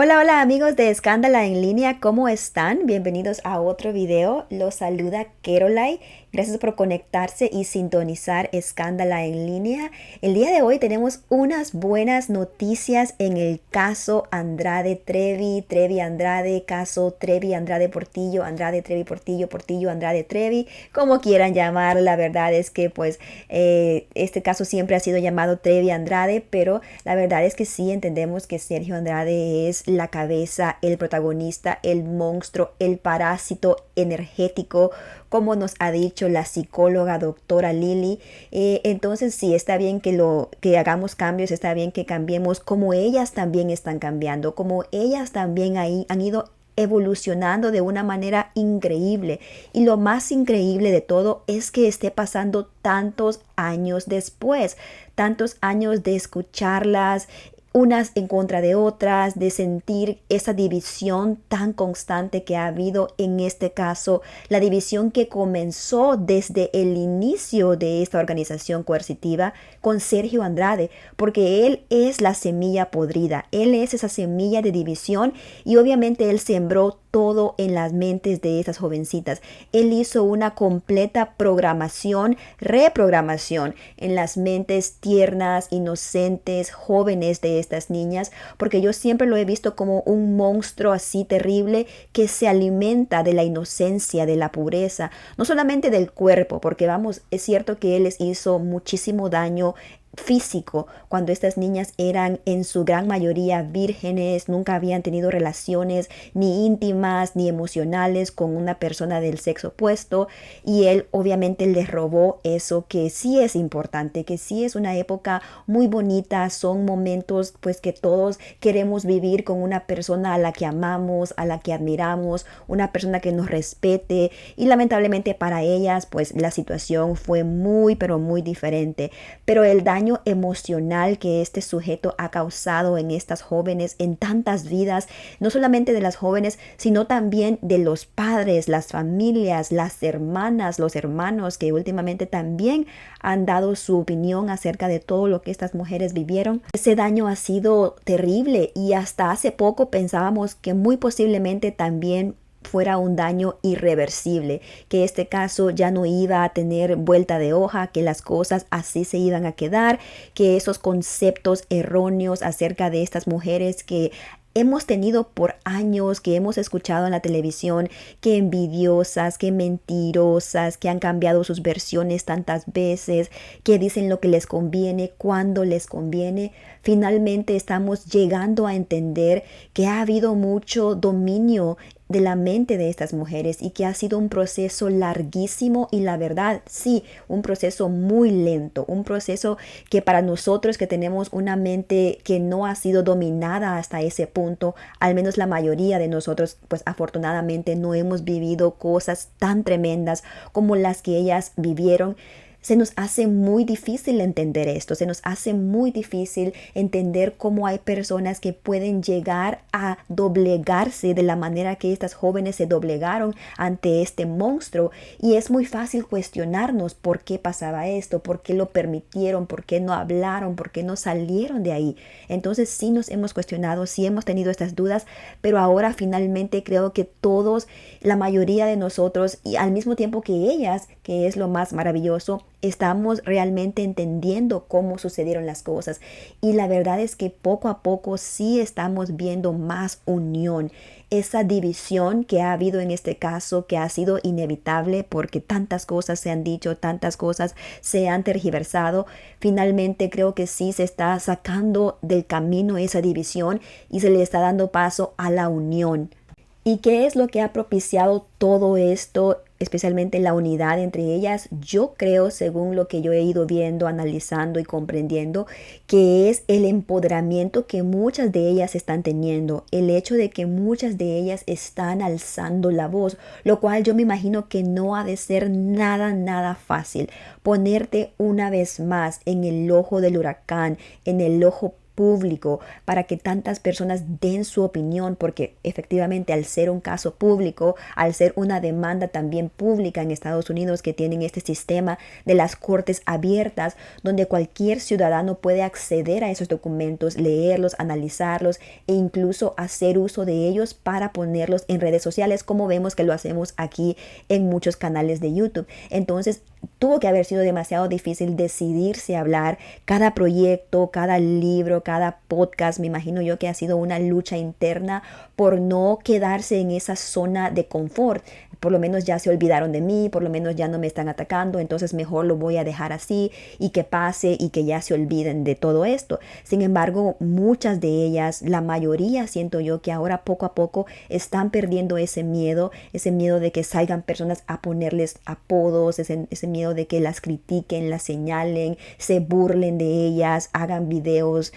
Hola, hola amigos de Escándala en línea, ¿cómo están? Bienvenidos a otro video. Los saluda Caroline. Gracias por conectarse y sintonizar Escándala en línea. El día de hoy tenemos unas buenas noticias en el caso Andrade Trevi, Trevi Andrade, caso Trevi Andrade Portillo, Andrade Trevi Portillo, Portillo Andrade Trevi, como quieran llamar. La verdad es que este caso siempre ha sido llamado Trevi Andrade, pero la verdad es que sí entendemos que Sergio Andrade es la cabeza, el protagonista, el monstruo, el parásito energético, como nos ha dicho la psicóloga doctora Lili. Entonces sí, está bien que hagamos cambios, está bien que cambiemos como ellas también están cambiando, como ellas también ahí han ido evolucionando de una manera increíble. Y lo más increíble de todo es que esté pasando tantos años después, tantos años de escucharlas unas en contra de otras, de sentir esa división tan constante que ha habido en este caso, la división que comenzó desde el inicio de esta organización coercitiva con Sergio Andrade, porque él es la semilla podrida, él es esa semilla de división y obviamente él sembró todo en las mentes de esas jovencitas. Él hizo una completa programación, reprogramación en las mentes tiernas, inocentes, jóvenes de estas niñas, porque yo siempre lo he visto como un monstruo así terrible que se alimenta de la inocencia, de la pureza, no solamente del cuerpo, porque vamos, es cierto que él les hizo muchísimo daño físico cuando estas niñas eran en su gran mayoría vírgenes, nunca habían tenido relaciones ni íntimas ni emocionales con una persona del sexo opuesto, y él obviamente les robó eso que sí es importante, que sí es una época muy bonita, son momentos pues que todos queremos vivir con una persona a la que amamos, a la que admiramos, una persona que nos respete, y lamentablemente para ellas pues la situación fue muy pero muy diferente. Pero el daño emocional que este sujeto ha causado en estas jóvenes, en tantas vidas, no solamente de las jóvenes, sino también de los padres, las familias, las hermanas, los hermanos que últimamente también han dado su opinión acerca de todo lo que estas mujeres vivieron. Ese daño ha sido terrible y hasta hace poco pensábamos que muy posiblemente también fuera un daño irreversible, que este caso ya no iba a tener vuelta de hoja, que las cosas así se iban a quedar, que esos conceptos erróneos acerca de estas mujeres que hemos tenido por años, que hemos escuchado en la televisión, que envidiosas, que mentirosas, que han cambiado sus versiones tantas veces, que dicen lo que les conviene, cuando les conviene. Finalmente estamos llegando a entender que ha habido mucho dominio de la mente de estas mujeres y que ha sido un proceso larguísimo y la verdad, sí, un proceso muy lento, un proceso que para nosotros que tenemos una mente que no ha sido dominada hasta ese punto, al menos la mayoría de nosotros, pues afortunadamente no hemos vivido cosas tan tremendas como las que ellas vivieron. Se nos hace muy difícil entender esto, se nos hace muy difícil entender cómo hay personas que pueden llegar a doblegarse de la manera que estas jóvenes se doblegaron ante este monstruo, y es muy fácil cuestionarnos por qué pasaba esto, por qué lo permitieron, por qué no hablaron, por qué no salieron de ahí. Entonces sí nos hemos cuestionado, sí hemos tenido estas dudas, pero ahora finalmente creo que todos, la mayoría de nosotros y al mismo tiempo que ellas, que es lo más maravilloso, estamos realmente entendiendo cómo sucedieron las cosas, y la verdad es que poco a poco sí estamos viendo más unión. Esa división que ha habido en este caso, que ha sido inevitable porque tantas cosas se han dicho, tantas cosas se han tergiversado, finalmente creo que sí se está sacando del camino esa división y se le está dando paso a la unión. ¿Y qué es lo que ha propiciado todo esto, especialmente la unidad entre ellas? Yo creo, según lo que yo he ido viendo, analizando y comprendiendo, que es el empoderamiento que muchas de ellas están teniendo, el hecho de que muchas de ellas están alzando la voz, lo cual yo me imagino que no ha de ser nada fácil. Ponerte una vez más en el ojo del huracán, en el ojo público, para que tantas personas den su opinión, porque efectivamente al ser un caso público, al ser una demanda también pública en Estados Unidos, que tienen este sistema de las cortes abiertas, donde cualquier ciudadano puede acceder a esos documentos, leerlos, analizarlos e incluso hacer uso de ellos para ponerlos en redes sociales, como vemos que lo hacemos aquí en muchos canales de YouTube. Entonces, tuvo que haber sido demasiado difícil decidirse a hablar. Cada proyecto, cada libro, cada podcast, me imagino yo que ha sido una lucha interna por no quedarse en esa zona de confort. Por lo menos ya se olvidaron de mí, por lo menos ya no me están atacando, entonces mejor lo voy a dejar así y que pase y que ya se olviden de todo esto. Sin embargo, muchas de ellas, la mayoría, siento yo que ahora poco a poco están perdiendo ese miedo de que salgan personas a ponerles apodos, ese miedo de que las critiquen, las señalen, se burlen de ellas, hagan videos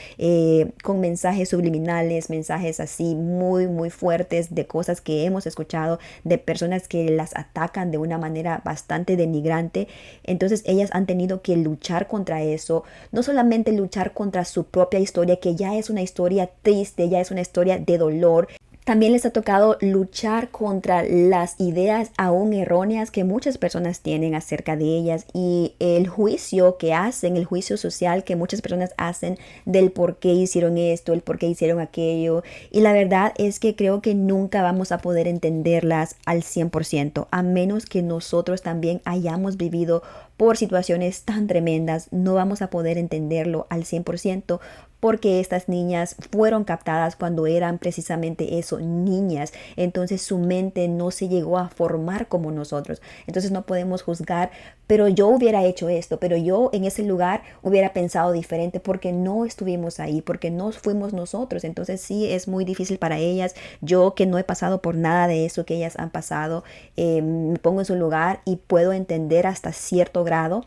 con mensajes subliminales, mensajes así muy fuertes de cosas que hemos escuchado de personas que las atacan de una manera bastante denigrante. Entonces ellas han tenido que luchar contra eso, no solamente luchar contra su propia historia, que ya es una historia triste, ya es una historia de dolor. También les ha tocado luchar contra las ideas aún erróneas que muchas personas tienen acerca de ellas y el juicio que hacen, el juicio social que muchas personas hacen del por qué hicieron esto, el por qué hicieron aquello. Y la verdad es que creo que nunca vamos a poder entenderlas al 100%, a menos que nosotros también hayamos vivido por situaciones tan tremendas. No vamos a poder entenderlo al 100%, porque estas niñas fueron captadas cuando eran precisamente eso, niñas. Entonces su mente no se llegó a formar como nosotros. Entonces no podemos juzgar, pero yo hubiera hecho esto, pero yo en ese lugar hubiera pensado diferente porque no estuvimos ahí, porque no fuimos nosotros. Entonces sí es muy difícil para ellas. Yo que no he pasado por nada de eso que ellas han pasado, me pongo en su lugar y puedo entender hasta cierto grado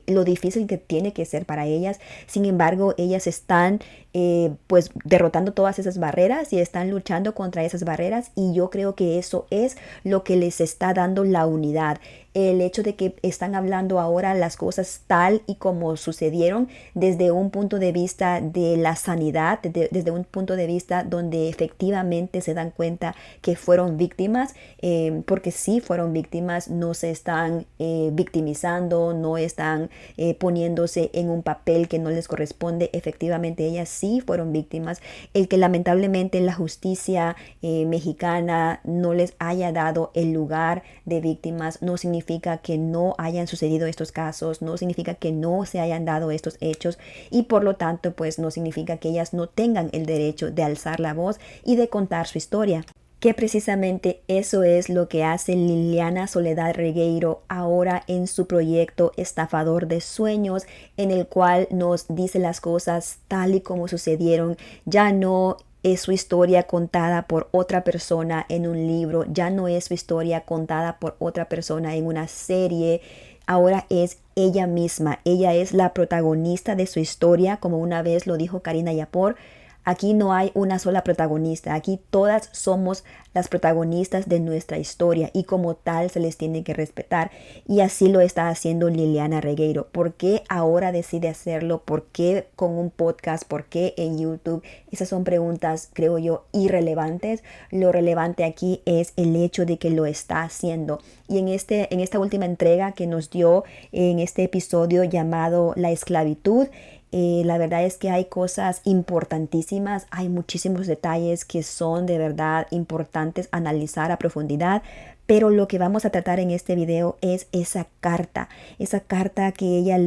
lo difícil que tiene que ser para ellas. Sin embargo, ellas están pues derrotando todas esas barreras y están luchando contra esas barreras, y yo creo que eso es lo que les está dando la unidad. El hecho de que están hablando ahora las cosas tal y como sucedieron desde un punto de vista de la sanidad, desde un punto de vista donde efectivamente se dan cuenta que fueron víctimas, porque sí fueron víctimas, no se están victimizando, no están poniéndose en un papel que no les corresponde. Efectivamente ellas sí fueron víctimas. El que lamentablemente la justicia mexicana no les haya dado el lugar de víctimas no significa que no hayan sucedido estos casos, no significa que no se hayan dado estos hechos, y por lo tanto pues no significa que ellas no tengan el derecho de alzar la voz y de contar su historia. Que precisamente eso es lo que hace Liliana Soledad Regueiro ahora en su proyecto Estafador de Sueños, en el cual nos dice las cosas tal y como sucedieron. Ya no es su historia contada por otra persona en un libro, ya no es su historia contada por otra persona en una serie. Ahora es ella misma, ella es la protagonista de su historia, como una vez lo dijo Karina Yapor. Aquí no hay una sola protagonista, aquí todas somos las protagonistas de nuestra historia y como tal se les tiene que respetar, y así lo está haciendo Liliana Regueiro. ¿Por qué ahora decide hacerlo? ¿Por qué con un podcast? ¿Por qué en YouTube? Esas son preguntas, creo yo, irrelevantes. Lo relevante aquí es el hecho de que lo está haciendo. Y en esta última entrega que nos dio en este episodio llamado La esclavitud, la verdad es que hay cosas importantísimas, hay muchísimos detalles que son de verdad importantes analizar a profundidad, pero lo que vamos a tratar en este video es esa carta que ella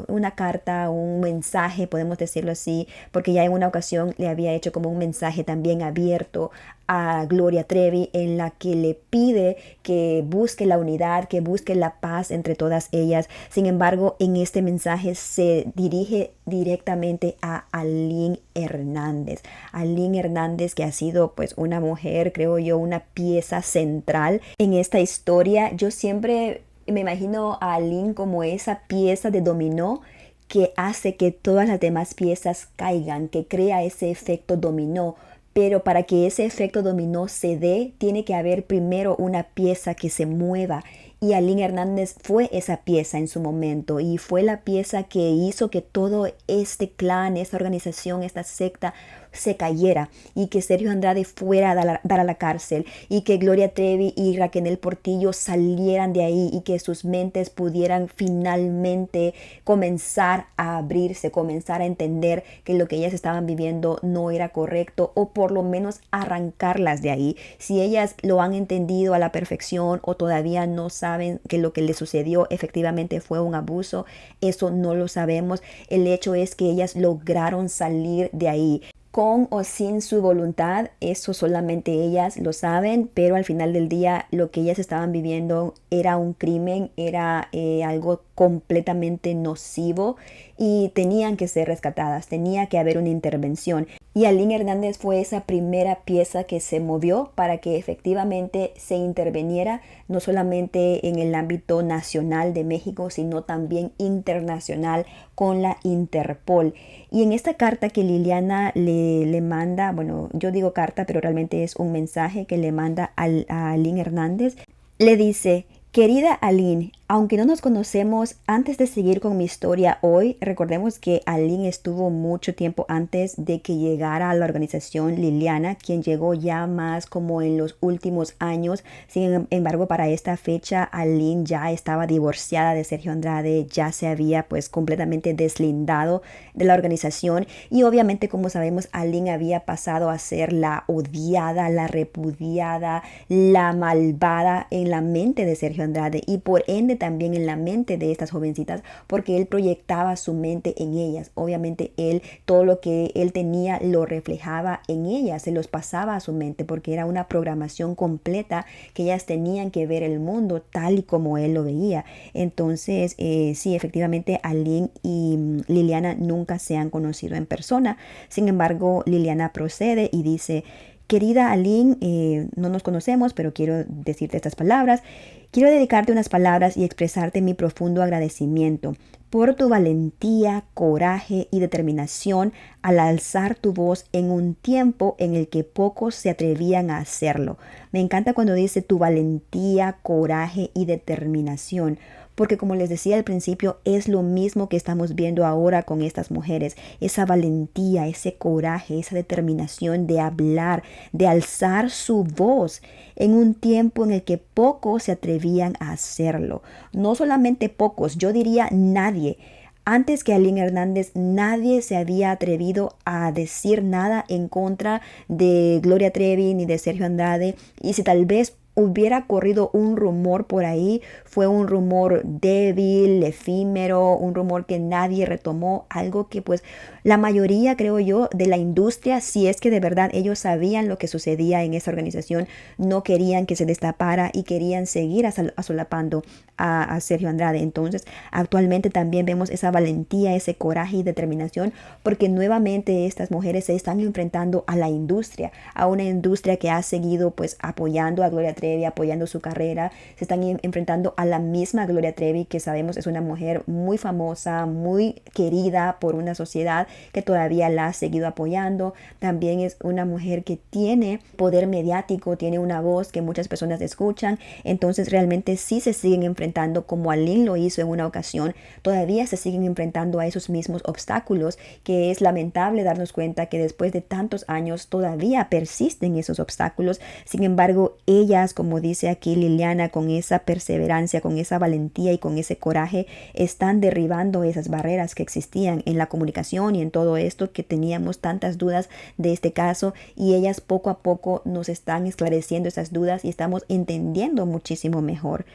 una carta, un mensaje, podemos decirlo así, porque ya en una ocasión le había hecho como un mensaje también abierto a Gloria Trevi, en la que le pide que busque la unidad, que busque la paz entre todas ellas. Sin embargo, en este mensaje se dirige directamente a Aline Hernández. Aline Hernández, que ha sido pues una mujer, creo yo, una pieza central en esta historia. Yo siempre me imagino a Aline como esa pieza de dominó que hace que todas las demás piezas caigan, que crea ese efecto dominó. Pero para que ese efecto dominó se dé, tiene que haber primero una pieza que se mueva. Y Aline Hernández fue esa pieza en su momento y fue la pieza que hizo que todo este clan, esta organización, esta secta se cayera y que Sergio Andrade fuera dar a la cárcel y que Gloria Trevi y Raquel Portillo salieran de ahí y que sus mentes pudieran finalmente comenzar a abrirse, comenzar a entender que lo que ellas estaban viviendo no era correcto, o por lo menos arrancarlas de ahí. Si ellas lo han entendido a la perfección o todavía no saben que lo que les sucedió efectivamente fue un abuso, eso no lo sabemos. El hecho es que ellas lograron salir de ahí. Con o sin su voluntad, eso solamente ellas lo saben, pero al final del día lo que ellas estaban viviendo era un crimen, era algo completamente nocivo y tenían que ser rescatadas, tenía que haber una intervención. Y Aline Hernández fue esa primera pieza que se movió para que efectivamente se interviniera, no solamente en el ámbito nacional de México, sino también internacional con la Interpol. Y en esta carta que Liliana le manda, bueno, yo digo carta, pero realmente es un mensaje que le manda a Aline Hernández, le dice: querida Aline, aunque no nos conocemos, antes de seguir con mi historia hoy, recordemos que Aline estuvo mucho tiempo antes de que llegara a la organización Liliana, quien llegó ya más como en los últimos años. Sin embargo, para esta fecha, Aline ya estaba divorciada de Sergio Andrade, ya se había pues completamente deslindado de la organización y obviamente, como sabemos, Aline había pasado a ser la odiada, la repudiada, la malvada en la mente de Sergio Andrade y por ende también en la mente de estas jovencitas, porque él proyectaba su mente en ellas. Obviamente él, todo lo que él tenía lo reflejaba en ellas, se los pasaba a su mente, porque era una programación completa que ellas tenían que ver el mundo tal y como él lo veía. Entonces, sí, efectivamente Aline y Liliana nunca se han conocido en persona. Sin embargo, Liliana procede y dice: querida Aline, no nos conocemos, pero quiero decirte estas palabras. Quiero dedicarte unas palabras y expresarte mi profundo agradecimiento por tu valentía, coraje y determinación al alzar tu voz en un tiempo en el que pocos se atrevían a hacerlo. Me encanta cuando dice tu valentía, coraje y determinación, porque como les decía al principio, es lo mismo que estamos viendo ahora con estas mujeres. Esa valentía, ese coraje, esa determinación de hablar, de alzar su voz en un tiempo en el que pocos se atrevían a hacerlo. No solamente pocos, yo diría nadie. Antes que Aline Hernández, nadie se había atrevido a decir nada en contra de Gloria Trevi ni de Sergio Andrade. Y si tal vez hubiera corrido un rumor por ahí, fue un rumor débil, efímero, un rumor que nadie retomó, algo que pues la mayoría, creo yo, de la industria, si es que de verdad ellos sabían lo que sucedía en esa organización, no querían que se destapara y querían seguir asolapando a Sergio Andrade. Entonces, actualmente también vemos esa valentía, ese coraje y determinación, porque nuevamente estas mujeres se están enfrentando a la industria, a una industria que ha seguido pues apoyando a Gloria Trevi, apoyando su carrera. Se están enfrentando a la misma Gloria Trevi, que sabemos es una mujer muy famosa, muy querida por una sociedad que todavía la ha seguido apoyando. También es una mujer que tiene poder mediático, tiene una voz que muchas personas escuchan. Entonces realmente sí se siguen enfrentando, como Aline lo hizo en una ocasión, todavía se siguen enfrentando a esos mismos obstáculos, que es lamentable darnos cuenta que después de tantos años todavía persisten esos obstáculos. Sin embargo, ellas, como dice aquí Liliana, con esa perseverancia, con esa valentía y con ese coraje, están derribando esas barreras que existían en la comunicación y en todo esto, que teníamos tantas dudas de este caso, y ellas poco a poco nos están esclareciendo esas dudas y estamos entendiendo muchísimo mejor.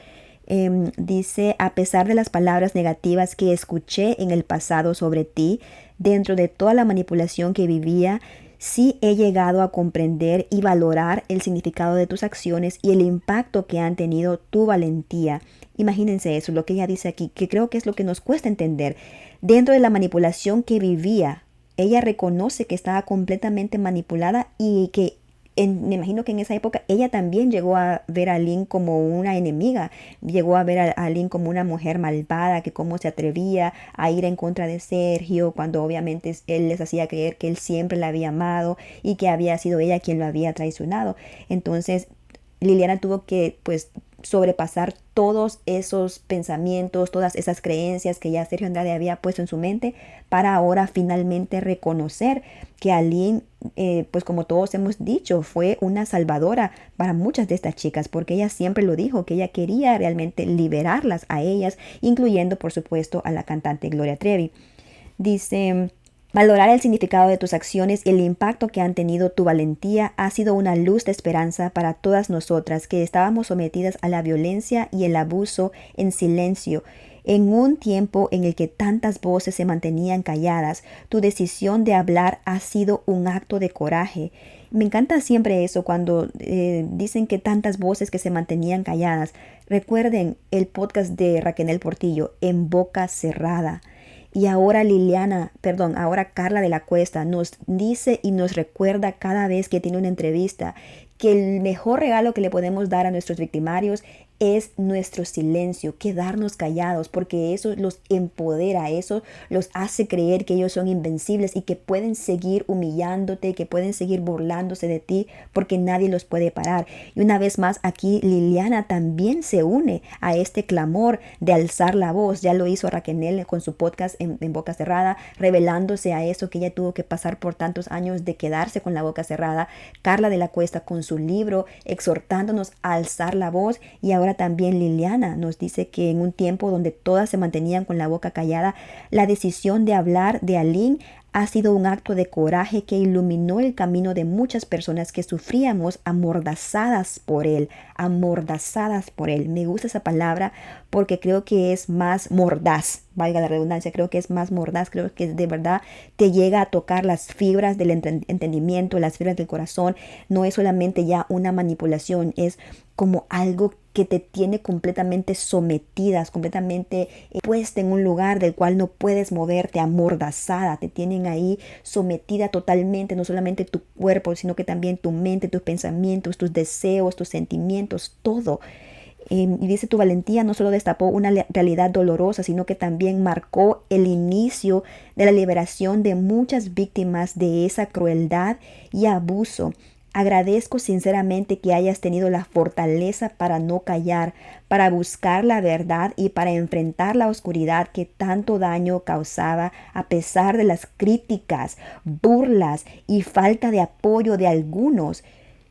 Dice: a pesar de las palabras negativas que escuché en el pasado sobre ti, dentro de toda la manipulación que vivía, sí he llegado a comprender y valorar el significado de tus acciones y el impacto que han tenido tu valentía. Imagínense eso, lo que ella dice aquí, que creo que es lo que nos cuesta entender. Dentro de la manipulación que vivía, ella reconoce que estaba completamente manipulada y que me imagino que en esa época ella también llegó a ver a Aline como una enemiga, llegó a ver a Aline como una mujer malvada, que cómo se atrevía a ir en contra de Sergio, cuando obviamente él les hacía creer que él siempre la había amado y que había sido ella quien lo había traicionado. Entonces Liliana tuvo que pues sobrepasar todos esos pensamientos, todas esas creencias que ya Sergio Andrade había puesto en su mente, para ahora finalmente reconocer que Aline, pues como todos hemos dicho, fue una salvadora para muchas de estas chicas, porque ella siempre lo dijo, que ella quería realmente liberarlas a ellas, incluyendo por supuesto a la cantante Gloria Trevi. Dice: valorar el significado de tus acciones y el impacto que han tenido tu valentía ha sido una luz de esperanza para todas nosotras que estábamos sometidas a la violencia y el abuso en silencio. En un tiempo en el que tantas voces se mantenían calladas, tu decisión de hablar ha sido un acto de coraje. Me encanta siempre eso cuando dicen que tantas voces que se mantenían calladas. Recuerden el podcast de Raquel Portillo, En Boca Cerrada. Y ahora ahora Carla de la Cuesta nos dice y nos recuerda cada vez que tiene una entrevista que el mejor regalo que le podemos dar a nuestros victimarios es nuestro silencio, quedarnos callados, porque eso los empodera, eso los hace creer que ellos son invencibles y que pueden seguir humillándote, que pueden seguir burlándose de ti, porque nadie los puede parar. Y una vez más aquí Liliana también se une a este clamor de alzar la voz. Ya lo hizo Raquel con su podcast en Boca Cerrada, revelándose a eso que ella tuvo que pasar por tantos años de quedarse con la boca cerrada. Carla de la Cuesta con su libro exhortándonos a alzar la voz, y ahora también Liliana nos dice que en un tiempo donde todas se mantenían con la boca callada, la decisión de hablar de Aline ha sido un acto de coraje que iluminó el camino de muchas personas que sufríamos amordazadas por él, amordazadas por él. Me gusta esa palabra porque creo que es más mordaz, valga la redundancia, creo que es más mordaz, creo que de verdad te llega a tocar las fibras del entendimiento, las fibras del corazón. No es solamente ya una manipulación, es como algo que te tiene completamente sometidas, completamente puesta en un lugar del cual no puedes moverte, amordazada. Te tienen ahí sometida totalmente, no solamente tu cuerpo, sino que también tu mente, tus pensamientos, tus deseos, tus sentimientos, todo. Y dice: tu valentía no solo destapó una realidad dolorosa, sino que también marcó el inicio de la liberación de muchas víctimas de esa crueldad y abuso. Agradezco sinceramente que hayas tenido la fortaleza para no callar, para buscar la verdad y para enfrentar la oscuridad que tanto daño causaba, a pesar de las críticas, burlas y falta de apoyo de algunos.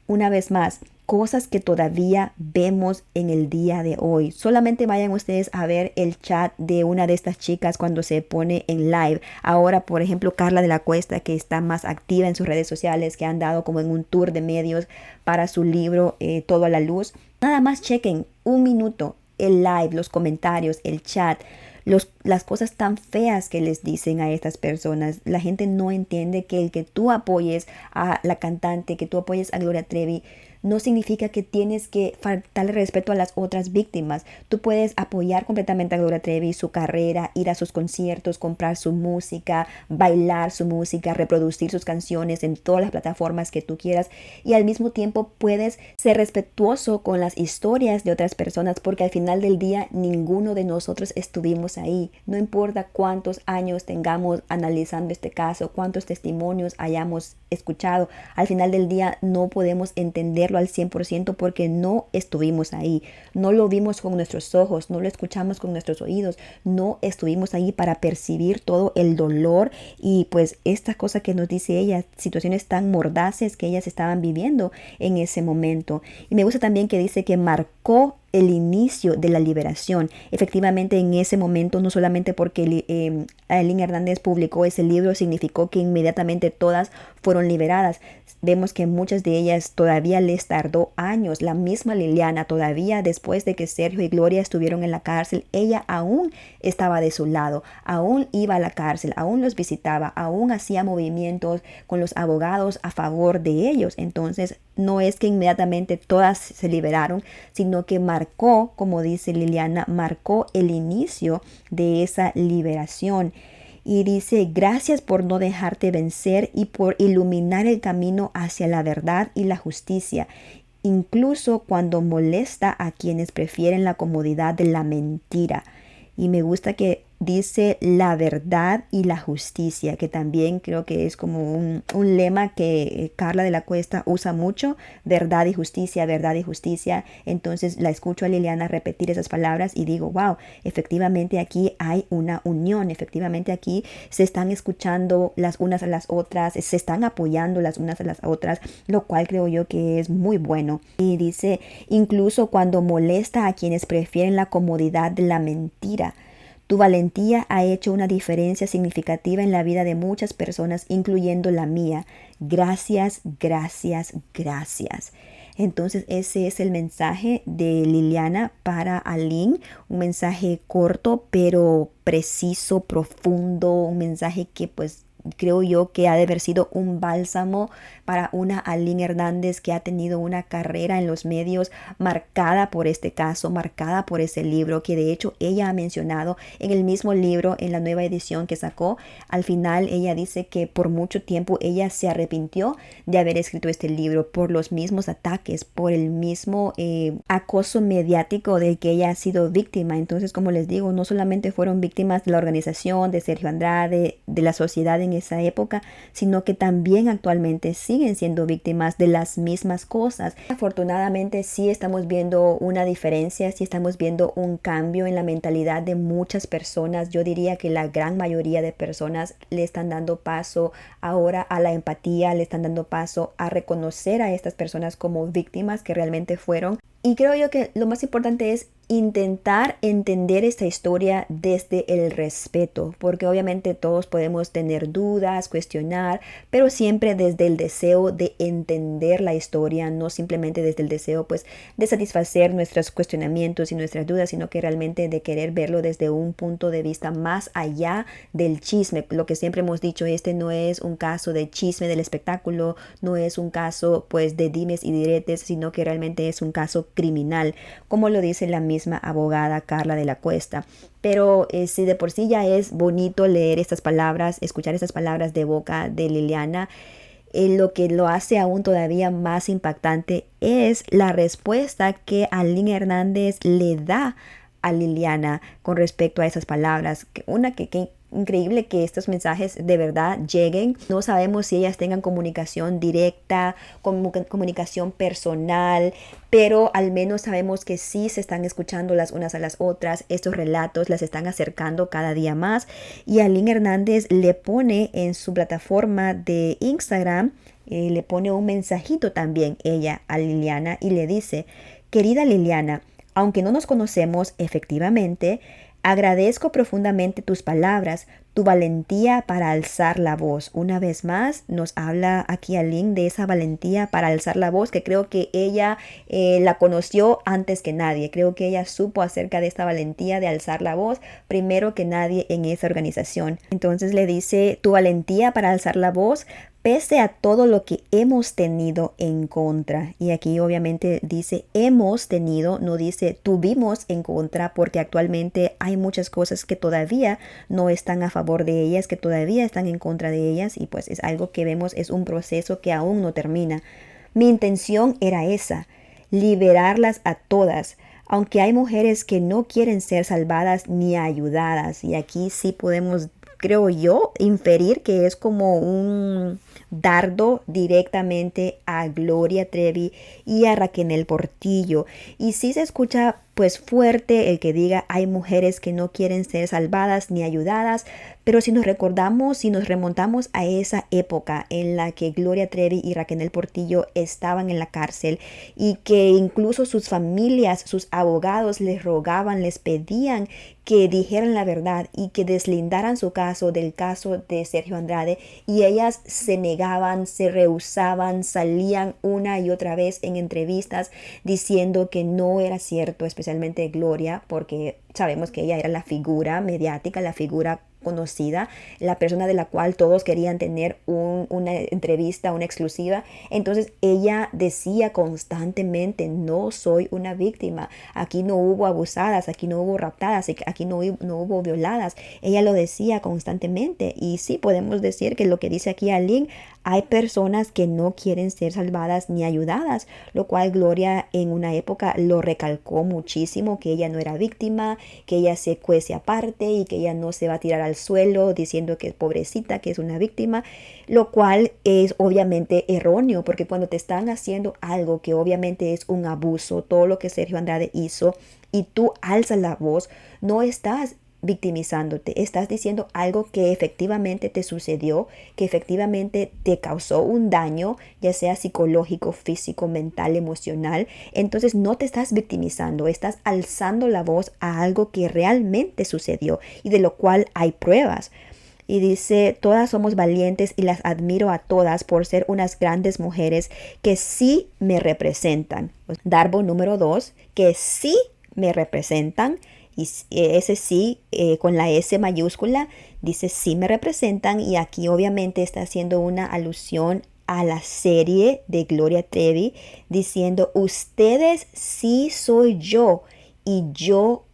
Una vez más, cosas que todavía vemos en el día de hoy. Solamente vayan ustedes a ver el chat de una de estas chicas cuando se pone en live. Ahora, por ejemplo, Carla de la Cuesta, que está más activa en sus redes sociales, que han dado como en un tour de medios para su libro Todo a la Luz. Nada más chequen un minuto el live, los comentarios, el chat. Las cosas tan feas que les dicen a estas personas. La gente no entiende que el que tú apoyes a la cantante, que tú apoyes a Gloria Trevi, no significa que tienes que faltarle respeto a las otras víctimas. Tú puedes apoyar completamente a Gloria Trevi, su carrera, ir a sus conciertos, comprar su música, bailar su música, reproducir sus canciones en todas las plataformas que tú quieras, y al mismo tiempo puedes ser respetuoso con las historias de otras personas, porque al final del día ninguno de nosotros estuvimos ahí. No importa cuántos años tengamos analizando este caso, cuántos testimonios hayamos escuchado, al final del día no podemos entenderlo al 100% porque no estuvimos ahí, no lo vimos con nuestros ojos, no lo escuchamos con nuestros oídos, no estuvimos ahí para percibir todo el dolor y pues esta cosa que nos dice ella, situaciones tan mordaces que ellas estaban viviendo en ese momento. Y me gusta también que dice que marcó el inicio de la liberación. Efectivamente, en ese momento, no solamente porque Aline Hernández publicó ese libro, significó que inmediatamente todas fueron liberadas. Vemos que muchas de ellas todavía les tardó años. La misma Liliana, todavía después de que Sergio y Gloria estuvieron en la cárcel, ella aún estaba de su lado, aún iba a la cárcel, aún los visitaba, aún hacía movimientos con los abogados a favor de ellos. Entonces, no es que inmediatamente todas se liberaron, sino que marcó, como dice Liliana, marcó el inicio de esa liberación. Y dice: gracias por no dejarte vencer y por iluminar el camino hacia la verdad y la justicia, incluso cuando molesta a quienes prefieren la comodidad de la mentira. Y me gusta que dice la verdad y la justicia, que también creo que es como un lema que Carla de la Cuesta usa mucho, verdad y justicia, verdad y justicia. Entonces la escucho a Liliana repetir esas palabras y digo, wow, efectivamente aquí hay una unión, efectivamente aquí se están escuchando las unas a las otras, se están apoyando las unas a las otras, lo cual creo yo que es muy bueno. Y dice, incluso cuando molesta a quienes prefieren la comodidad de la mentira, tu valentía ha hecho una diferencia significativa en la vida de muchas personas, incluyendo la mía. Gracias, gracias, gracias. Entonces ese es el mensaje de Liliana para Aline, un mensaje corto pero preciso, profundo, un mensaje que pues creo yo que ha de haber sido un bálsamo para una Aline Hernández que ha tenido una carrera en los medios marcada por este caso, marcada por ese libro que de hecho ella ha mencionado en el mismo libro, en la nueva edición que sacó. Al final ella dice que por mucho tiempo ella se arrepintió de haber escrito este libro por los mismos ataques, por el mismo acoso mediático del que ella ha sido víctima. Entonces, como les digo, no solamente fueron víctimas de la organización, de Sergio Andrade, de la sociedad en esa época, sino que también actualmente siguen siendo víctimas de las mismas cosas. Afortunadamente sí estamos viendo una diferencia, sí estamos viendo un cambio en la mentalidad de muchas personas. Yo diría que la gran mayoría de personas le están dando paso ahora a la empatía, le están dando paso a reconocer a estas personas como víctimas que realmente fueron. Y creo yo que lo más importante es intentar entender esta historia desde el respeto, porque obviamente todos podemos tener dudas, cuestionar, pero siempre desde el deseo de entender la historia, no simplemente desde el deseo pues de satisfacer nuestros cuestionamientos y nuestras dudas, sino que realmente de querer verlo desde un punto de vista más allá del chisme. Lo que siempre hemos dicho, este no es un caso de chisme del espectáculo, no es un caso pues de dimes y diretes, sino que realmente es un caso criminal, como lo dice la misma abogada Carla de la Cuesta. Pero si de por sí ya es bonito leer estas palabras, escuchar estas palabras de boca de Liliana, lo que lo hace aún todavía más impactante es la respuesta que Aline Hernández le da a Liliana con respecto a esas palabras. Una que increíble que estos mensajes de verdad lleguen. No sabemos si ellas tengan comunicación directa, comunicación personal, pero al menos sabemos que sí se están escuchando las unas a las otras. Estos relatos las están acercando cada día más. Y Aline Hernández le pone en su plataforma de Instagram, le pone un mensajito también ella a Liliana y le dice: querida Liliana, aunque no nos conocemos efectivamente, agradezco profundamente tus palabras, tu valentía para alzar la voz. Una vez más nos habla aquí Aline de esa valentía para alzar la voz, que creo que ella la conoció antes que nadie. Creo que ella supo acerca de esta valentía de alzar la voz primero que nadie en esa organización. Entonces le dice: tu valentía para alzar la voz pese a todo lo que hemos tenido en contra. Y aquí obviamente dice hemos tenido, no dice tuvimos en contra, porque actualmente hay muchas cosas que todavía no están a favor de ellas, que todavía están en contra de ellas, y pues es algo que vemos, es un proceso que aún no termina. Mi intención era esa, liberarlas a todas. Aunque hay mujeres que no quieren ser salvadas ni ayudadas, y aquí sí podemos, creo yo, inferir que es como un dardo directamente a Gloria Trevi y a Raquel Portillo. Y sí se escucha pues fuerte el que diga hay mujeres que no quieren ser salvadas ni ayudadas, pero si nos recordamos, si nos remontamos a esa época en la que Gloria Trevi y Raquel Portillo estaban en la cárcel y que incluso sus familias, sus abogados les rogaban, les pedían que dijeran la verdad y que deslindaran su caso del caso de Sergio Andrade, y ellas se negaban, se rehusaban, salían una y otra vez en entrevistas diciendo que no era cierto, especialmente Gloria, porque sabemos que ella era la figura mediática, la figura conocida, la persona de la cual todos querían tener una entrevista, una exclusiva. Entonces ella decía constantemente, no soy una víctima, aquí no hubo abusadas, aquí no hubo raptadas, aquí no hubo violadas. Ella lo decía constantemente y sí podemos decir que lo que dice aquí Aline, hay personas que no quieren ser salvadas ni ayudadas, lo cual Gloria en una época lo recalcó muchísimo, que ella no era víctima, que ella se cuece aparte y que ella no se va a tirar al suelo diciendo que es pobrecita, que es una víctima, lo cual es obviamente erróneo, porque cuando te están haciendo algo que obviamente es un abuso, todo lo que Sergio Andrade hizo, y tú alzas la voz, no estás victimizándote, estás diciendo algo que efectivamente te sucedió, que efectivamente te causó un daño, ya sea psicológico, físico, mental, emocional. Entonces no te estás victimizando, estás alzando la voz a algo que realmente sucedió y de lo cual hay pruebas. Y dice, todas somos valientes y las admiro a todas por ser unas grandes mujeres que sí me representan. Darbo número 2, que sí me representan. Y ese sí, con la S mayúscula, dice sí me representan. Y aquí obviamente está haciendo una alusión a la serie de Gloria Trevi, diciendo, ustedes sí soy yo y yo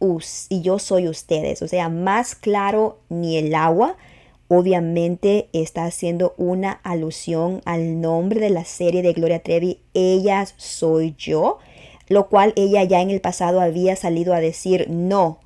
soy ustedes. O sea, más claro ni el agua. Obviamente está haciendo una alusión al nombre de la serie de Gloria Trevi, Ellas Soy Yo, lo cual ella ya en el pasado había salido a decir, no,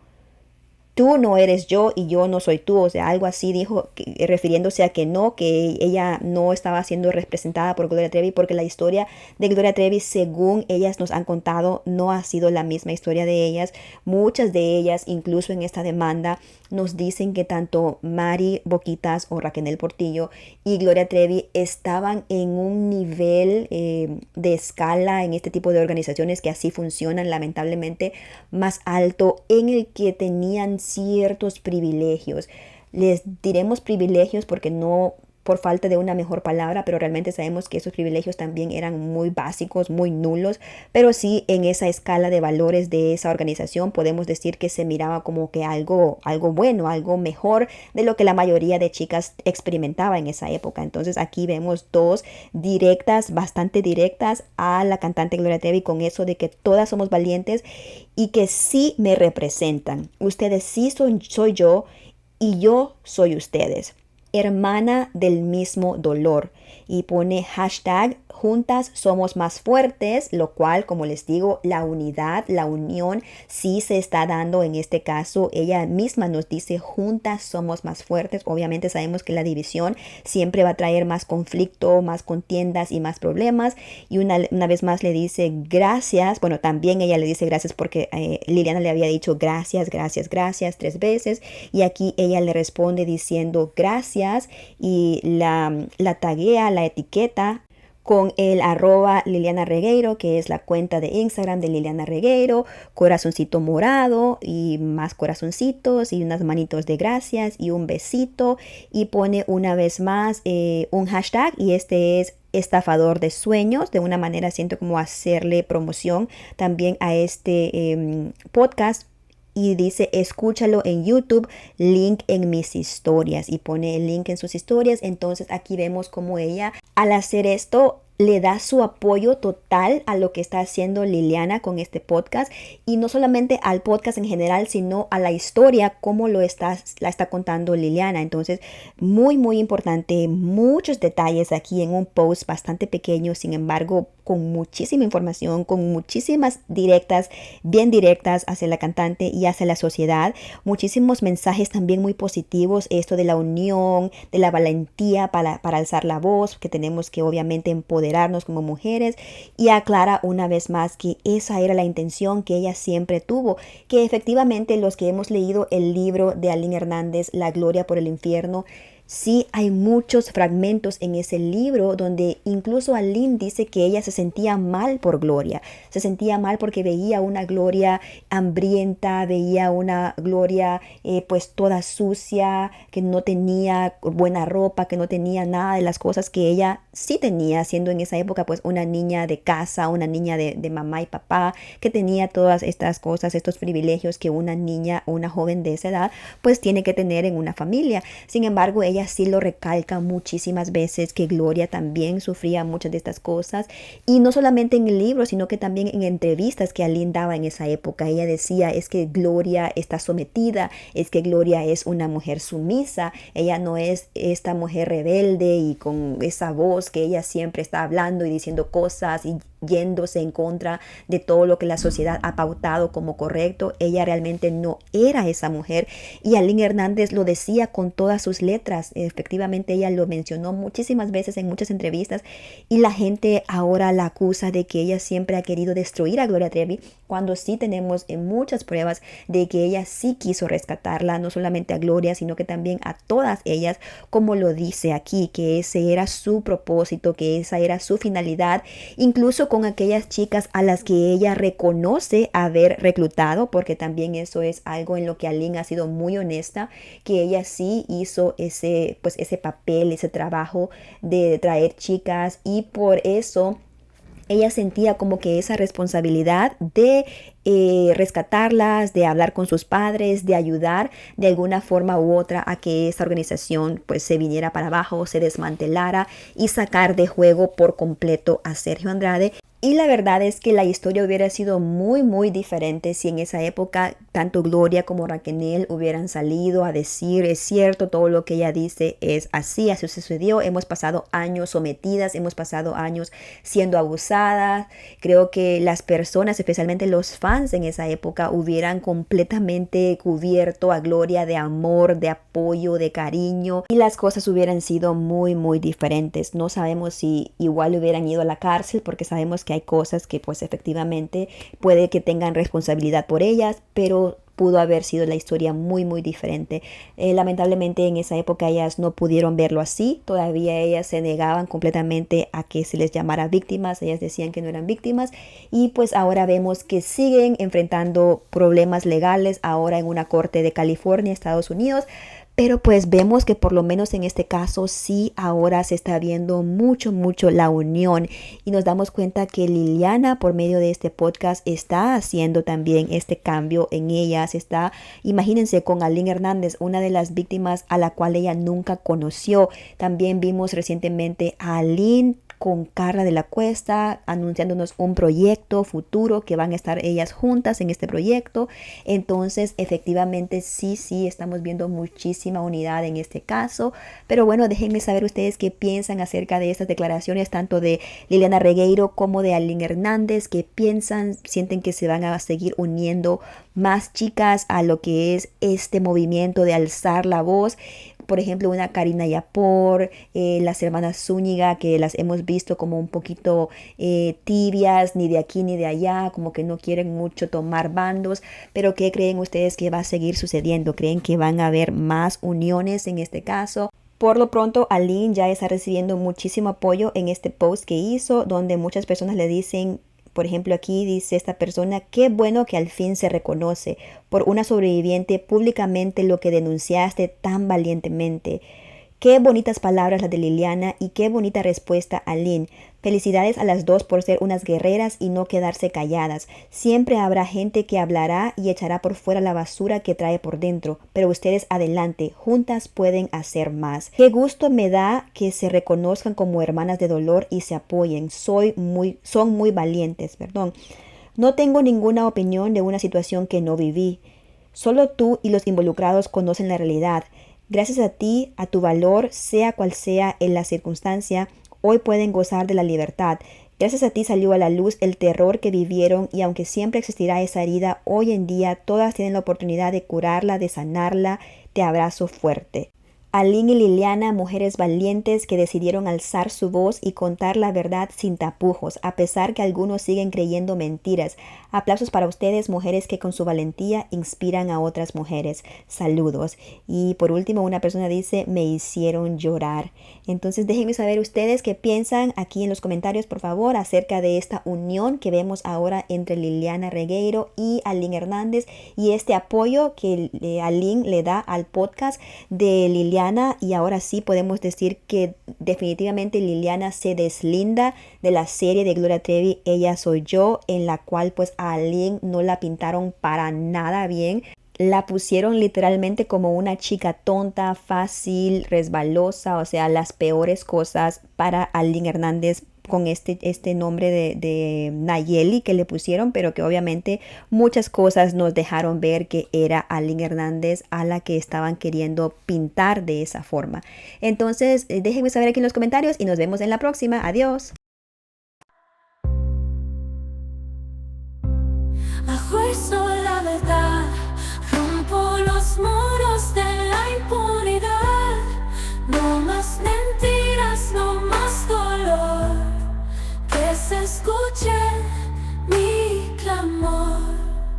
tú no eres yo y yo no soy tú, o sea, algo así dijo, refiriéndose a que no, que ella no estaba siendo representada por Gloria Trevi, porque la historia de Gloria Trevi, según ellas nos han contado, no ha sido la misma historia de ellas. Muchas de ellas, incluso en esta demanda, nos dicen que tanto Mari Boquitas o Raquel Portillo y Gloria Trevi estaban en un nivel de escala en este tipo de organizaciones que así funcionan, lamentablemente, más alto, en el que tenían ciertos privilegios. Les diremos privilegios porque no por falta de una mejor palabra, pero realmente sabemos que esos privilegios también eran muy básicos, muy nulos, pero sí en esa escala de valores de esa organización podemos decir que se miraba como que algo bueno, algo mejor de lo que la mayoría de chicas experimentaba en esa época. Entonces aquí vemos dos directas, bastante directas a la cantante Gloria Trevi con eso de que todas somos valientes y que sí me representan. Ustedes sí soy yo y yo soy ustedes. Hermana del mismo dolor, y pone hashtag juntas somos más fuertes, lo cual, como les digo, la unidad, la unión sí se está dando en este caso. Ella misma nos dice juntas somos más fuertes. Obviamente sabemos que la división siempre va a traer más conflicto, más contiendas y más problemas, y una vez más le dice gracias. Bueno, también ella le dice gracias porque Liliana le había dicho gracias, gracias, gracias 3 veces, y aquí ella le responde diciendo gracias y la taguea, la etiqueta con el @Liliana Regueiro, que es la cuenta de Instagram de Liliana Regueiro, corazoncito morado y más corazoncitos y unas manitos de gracias y un besito, y pone una vez más un hashtag, y este es estafador de sueños. De una manera siento como hacerle promoción también a este podcast, y dice escúchalo en YouTube, link en mis historias, y pone el link en sus historias. Entonces aquí vemos como ella al hacer esto le da su apoyo total a lo que está haciendo Liliana con este podcast, y no solamente al podcast en general, sino a la historia como la está contando Liliana. Entonces muy muy importante, muchos detalles aquí en un post bastante pequeño, sin embargo con muchísima información, con muchísimas directas, bien directas hacia la cantante y hacia la sociedad. Muchísimos mensajes también muy positivos, esto de la unión, de la valentía para alzar la voz, que tenemos que obviamente empoderarnos como mujeres, y aclara una vez más que esa era la intención que ella siempre tuvo, que efectivamente los que hemos leído el libro de Aline Hernández, La Gloria por el Infierno, Sí, hay muchos fragmentos en ese libro donde incluso Aline dice que ella se sentía mal por Gloria. Se sentía mal porque veía una Gloria hambrienta, veía una Gloria pues toda sucia, que no tenía buena ropa, que no tenía nada de las cosas que ella sí tenía, siendo en esa época pues una niña de casa, una niña de mamá y papá, que tenía todas estas cosas, estos privilegios que una niña o una joven de esa edad pues tiene que tener en una familia. Sin embargo, ella sí lo recalca muchísimas veces que Gloria también sufría muchas de estas cosas, y no solamente en el libro, sino que también en entrevistas que Aline daba en esa época. Ella decía, es que Gloria está sometida, es que Gloria es una mujer sumisa, ella no es esta mujer rebelde y con esa voz que ella siempre está hablando y diciendo cosas y yéndose en contra de todo lo que la sociedad ha pautado como correcto. Ella realmente no era esa mujer, y Aline Hernández lo decía con todas sus letras. Efectivamente, ella lo mencionó muchísimas veces en muchas entrevistas, y la gente ahora la acusa de que ella siempre ha querido destruir a Gloria Trevi, cuando sí tenemos muchas pruebas de que ella sí quiso rescatarla, no solamente a Gloria, sino que también a todas ellas, como lo dice aquí, que ese era su propósito, que esa era su finalidad, incluso con aquellas chicas a las que ella reconoce haber reclutado, porque también eso es algo en lo que Aline ha sido muy honesta, que ella sí hizo ese papel, ese trabajo de traer chicas, y por eso ella sentía como que esa responsabilidad de rescatarlas, de hablar con sus padres, de ayudar de alguna forma u otra a que esta organización pues se viniera para abajo, se desmantelara, y sacar de juego por completo a Sergio Andrade. Y la verdad es que la historia hubiera sido muy diferente si en esa época tanto Gloria como Raquel hubieran salido a decir, es cierto, todo lo que ella dice es así, así sucedió, hemos pasado años sometidas, hemos pasado años siendo abusadas. Creo que las personas, especialmente los fans en esa época, hubieran completamente cubierto a Gloria de amor, de apoyo, de cariño, y las cosas hubieran sido muy diferentes. No sabemos si igual hubieran ido a la cárcel, porque sabemos que hay cosas que pues efectivamente puede que tengan responsabilidad por ellas, pero pudo haber sido la historia muy diferente. Lamentablemente en esa época ellas no pudieron verlo así, todavía ellas se negaban completamente a que se les llamara víctimas, ellas decían que no eran víctimas, y pues ahora vemos que siguen enfrentando problemas legales ahora en una corte de California, Estados Unidos. Pero pues vemos que por lo menos en este caso sí ahora se está viendo mucho la unión, y nos damos cuenta que Liliana por medio de este podcast está haciendo también este cambio en ellas. Está, imagínense, con Aline Hernández, una de las víctimas a la cual ella nunca conoció. También vimos recientemente a Aline con Carla de la Cuesta anunciándonos un proyecto futuro, que van a estar ellas juntas en este proyecto. Entonces efectivamente sí estamos viendo muchísima unidad en este caso. Pero bueno, déjenme saber ustedes qué piensan acerca de estas declaraciones, tanto de Liliana Regueiro como de Aline Hernández. ¿Qué piensan? ¿Sienten que se van a seguir uniendo más chicas a lo que es este movimiento de alzar la voz? Por ejemplo, una Karina Yapor, las hermanas Zúñiga, que las hemos visto como un poquito tibias, ni de aquí ni de allá, como que no quieren mucho tomar bandos. Pero ¿qué creen ustedes que va a seguir sucediendo? ¿Creen que van a haber más uniones en este caso? Por lo pronto, Aline ya está recibiendo muchísimo apoyo en este post que hizo, donde muchas personas le dicen, por ejemplo, aquí dice esta persona, qué bueno que al fin se reconoce por una sobreviviente públicamente lo que denunciaste tan valientemente. Qué bonitas palabras las de Liliana, y qué bonita respuesta, Aline. Felicidades a las dos por ser unas guerreras y no quedarse calladas. Siempre habrá gente que hablará y echará por fuera la basura que trae por dentro, pero ustedes adelante, juntas pueden hacer más. Qué gusto me da que se reconozcan como hermanas de dolor y se apoyen. Son muy valientes, perdón. No tengo ninguna opinión de una situación que no viví. Solo tú y los involucrados conocen la realidad. Gracias a ti, a tu valor, sea cual sea en la circunstancia, hoy pueden gozar de la libertad. Gracias a ti salió a la luz el terror que vivieron, y aunque siempre existirá esa herida, hoy en día todas tienen la oportunidad de curarla, de sanarla. Te abrazo fuerte. Aline y Liliana, mujeres valientes que decidieron alzar su voz y contar la verdad sin tapujos, a pesar que algunos siguen creyendo mentiras. Aplausos para ustedes, mujeres que con su valentía inspiran a otras mujeres. Saludos. Y por último, una persona dice, me hicieron llorar. Entonces déjenme saber ustedes qué piensan aquí en los comentarios, por favor, acerca de esta unión que vemos ahora entre Liliana Regueiro y Aline Hernández y este apoyo que Aline le da al podcast de Liliana. Y ahora sí podemos decir que definitivamente Liliana se deslinda de la serie de Gloria Trevi Ella Soy Yo, en la cual pues a Aline no la pintaron para nada bien. La pusieron literalmente como una chica tonta, fácil, resbalosa, o sea, las peores cosas para Aline Hernández con este nombre de Nayeli que le pusieron, pero que obviamente muchas cosas nos dejaron ver que era Aline Hernández a la que estaban queriendo pintar de esa forma. Entonces, déjenme saber aquí en los comentarios y nos vemos en la próxima. Adiós. Ajuizo la verdad, rompo los muros de la impunidad. No más mentiras, no más dolor. Que se escuche mi clamor.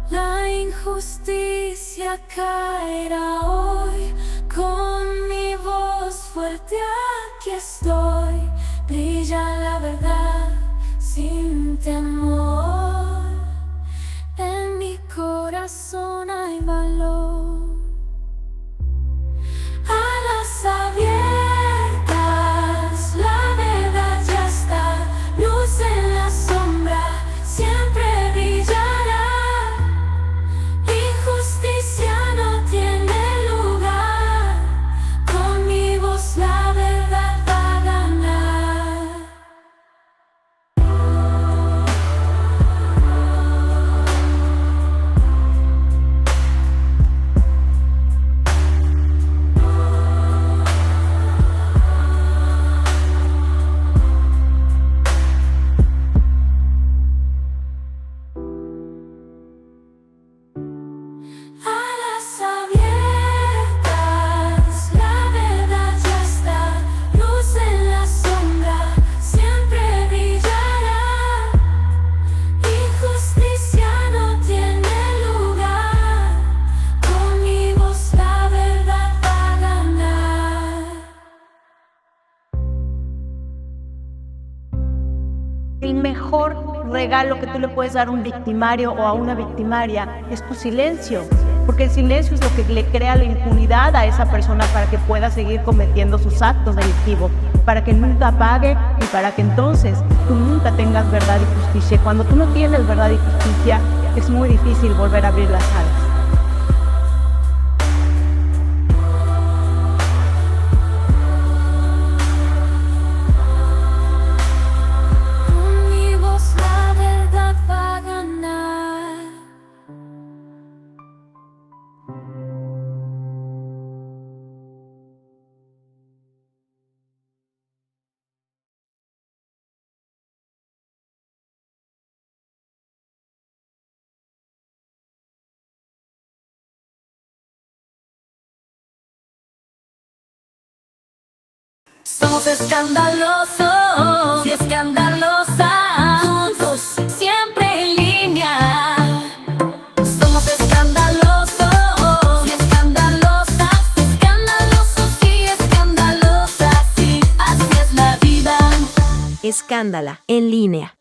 La injusticia caerá hoy. Con mi voz fuerte aquí estoy. Brilla la verdad sin temor. En mi corazón hay valor. Alas abiertas, la verdad ya está. Luz en la sombra, siempre brillará. Injusticia no tiene lugar. Con mi voz la verdad va a ganar. Alas abiertas, la verdad ya está. Luz en la sombra, siempre brillará. Injusticia no tiene lugar. Con mi voz la verdad va a ganar. El mejor regalo que tú le puedes dar a un victimario o a una victimaria es tu silencio, porque el silencio es lo que le crea la impunidad a esa persona para que pueda seguir cometiendo sus actos delictivos, para que nunca pague y para que entonces tú nunca tengas verdad y justicia. Cuando tú no tienes verdad y justicia, es muy difícil volver a abrir las alas. Con mi voz la verdad va a ganar. Somos escandalosos y escandalosas, juntos, siempre en línea. Somos escandalosos y escandalosas, escandalosos y escandalosas, sí, así es la vida. Escándala en línea.